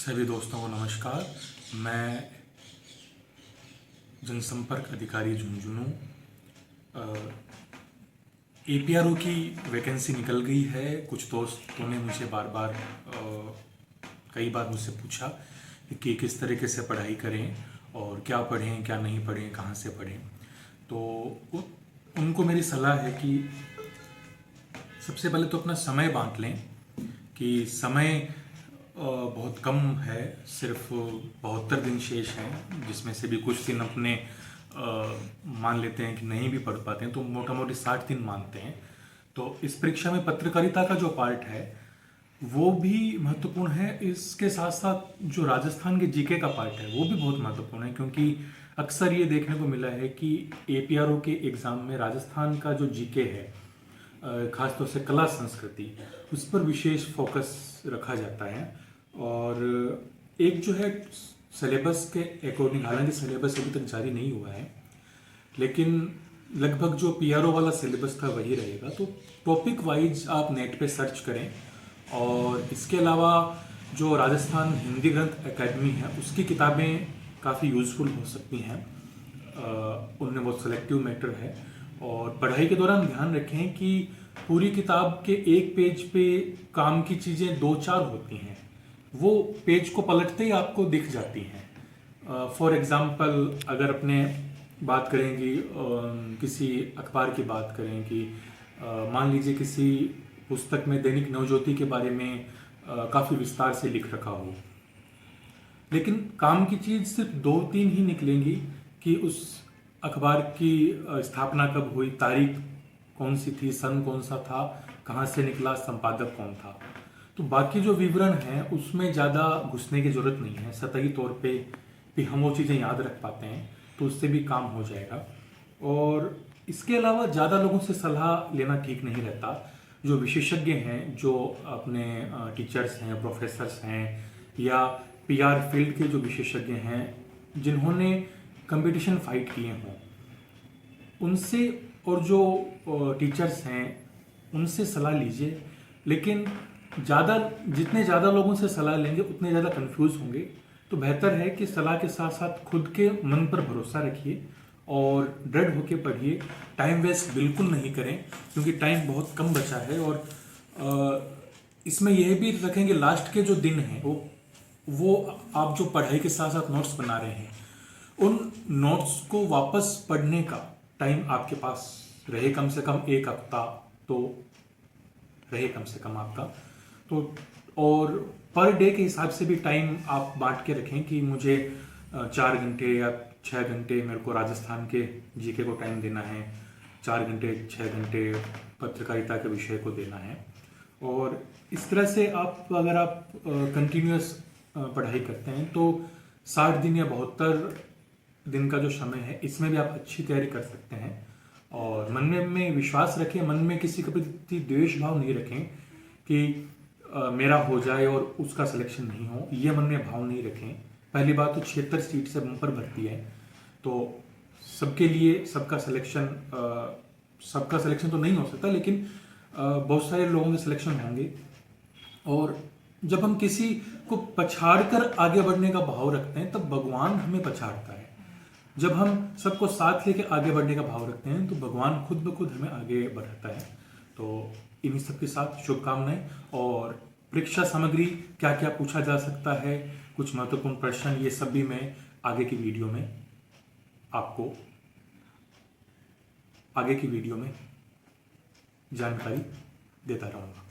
सभी दोस्तों को नमस्कार। मैं जनसंपर्क अधिकारी झुंझुनू। एपीआरओ की वैकेंसी निकल गई है। कुछ दोस्तों ने मुझे बार बार कई बार मुझसे पूछा कि किस तरीके से पढ़ाई करें और क्या पढ़ें क्या नहीं पढ़ें, कहाँ से पढ़ें। तो उनको मेरी सलाह है कि सबसे पहले तो अपना समय बांट लें कि समय बहुत कम है, सिर्फ 72 दिन शेष हैं, जिसमें से भी कुछ दिन अपने मान लेते हैं कि नहीं भी पढ़ पाते हैं, तो मोटा मोटी 60 दिन मानते हैं। तो इस परीक्षा में पत्रकारिता का जो पार्ट है वो भी महत्वपूर्ण है। इसके साथ साथ जो राजस्थान के जीके का पार्ट है वो भी बहुत महत्वपूर्ण है, क्योंकि अक्सर ये देखने को मिला है कि एपीआरओ के एग्ज़ाम में राजस्थान का जो जीके है, खासतौर से कला संस्कृति, उस पर विशेष फोकस रखा जाता है। और एक जो है सिलेबस के अकॉर्डिंग, हालांकि सिलेबस अभी तक जारी नहीं हुआ है, लेकिन लगभग जो पीआरओ वाला सिलेबस था वही रहेगा। तो टॉपिक वाइज आप नेट पे सर्च करें। और इसके अलावा जो राजस्थान हिंदी ग्रंथ एकेडमी है उसकी किताबें काफ़ी यूज़फुल हो सकती हैं। उनमें बहुत सेलेक्टिव मैटर है। और पढ़ाई के दौरान ध्यान रखें कि पूरी किताब के एक पेज पे काम की चीज़ें 2-4 होती हैं, वो पेज को पलटते ही आपको दिख जाती हैं। फॉर एग्ज़ाम्पल अगर अपने बात करेंगे, किसी अखबार की बात करें कि मान लीजिए किसी पुस्तक में दैनिक नवज्योति के बारे में काफ़ी विस्तार से लिख रखा हो, लेकिन काम की चीज़ सिर्फ 2-3 ही निकलेंगी कि उस अखबार की स्थापना कब हुई, तारीख कौन सी थी, सन कौन सा था, कहाँ से निकला, संपादक कौन था। तो बाकी जो विवरण है उसमें ज़्यादा घुसने की ज़रूरत नहीं है। सतही तौर पे भी हम वो चीज़ें याद रख पाते हैं, तो उससे भी काम हो जाएगा। और इसके अलावा ज़्यादा लोगों से सलाह लेना ठीक नहीं रहता। जो विशेषज्ञ हैं, जो अपने टीचर्स हैं, प्रोफेसर्स हैं, या पीआर फील्ड के जो विशेषज्ञ हैं जिन्होंने कंपटीशन फाइट किए हों, उनसे, और जो टीचर्स हैं उनसे सलाह लीजिए। लेकिन जितने ज़्यादा लोगों से सलाह लेंगे उतने ज़्यादा कंफ्यूज होंगे। तो बेहतर है कि सलाह के साथ साथ खुद के मन पर भरोसा रखिए और दृढ़ होकर पढ़िए। टाइम वेस्ट बिल्कुल नहीं करें, क्योंकि टाइम बहुत कम बचा है। और इसमें यह भी रखेंगे लास्ट के जो दिन हैं वो आप जो पढ़ाई के साथ साथ नोट्स बना रहे हैं, उन नोट्स को वापस पढ़ने का टाइम आपके पास रहे, कम से कम 1 हफ्ता तो रहे कम से कम आपका। तो और पर डे के हिसाब से भी टाइम आप बांट के रखें कि मुझे 4 घंटे या 6 घंटे मेरे को राजस्थान के जीके को टाइम देना है, 4 घंटे 6 घंटे पत्रकारिता के विषय को देना है। और इस तरह से अगर आप कंटिन्यूस पढ़ाई करते हैं तो 60 दिन या 72 दिन का जो समय है, इसमें भी आप अच्छी तैयारी कर सकते हैं। और मन में विश्वास रखें, मन में किसी के प्रति द्वेष भाव नहीं रखें कि मेरा हो जाए और उसका सिलेक्शन नहीं हो, ये मन में भाव नहीं रखें। पहली बात तो 76 सीट से ऊपर भर्ती है, तो सबके लिए सबका सिलेक्शन तो नहीं हो सकता, लेकिन बहुत सारे लोगों के सिलेक्शन होंगे। और जब हम किसी को पछाड़ कर आगे बढ़ने का भाव रखते हैं तब भगवान हमें पछाड़ता है। जब हम सबको साथ लेके आगे बढ़ने का भाव रखते हैं तो भगवान खुद ब खुद हमें आगे बढ़ाता है। तो इन्हीं सबके साथ शुभकामनाएं। और परीक्षा सामग्री क्या क्या पूछा जा सकता है, कुछ महत्वपूर्ण प्रश्न, ये सब भी मैं आगे की वीडियो में जानकारी देता रहूँगा।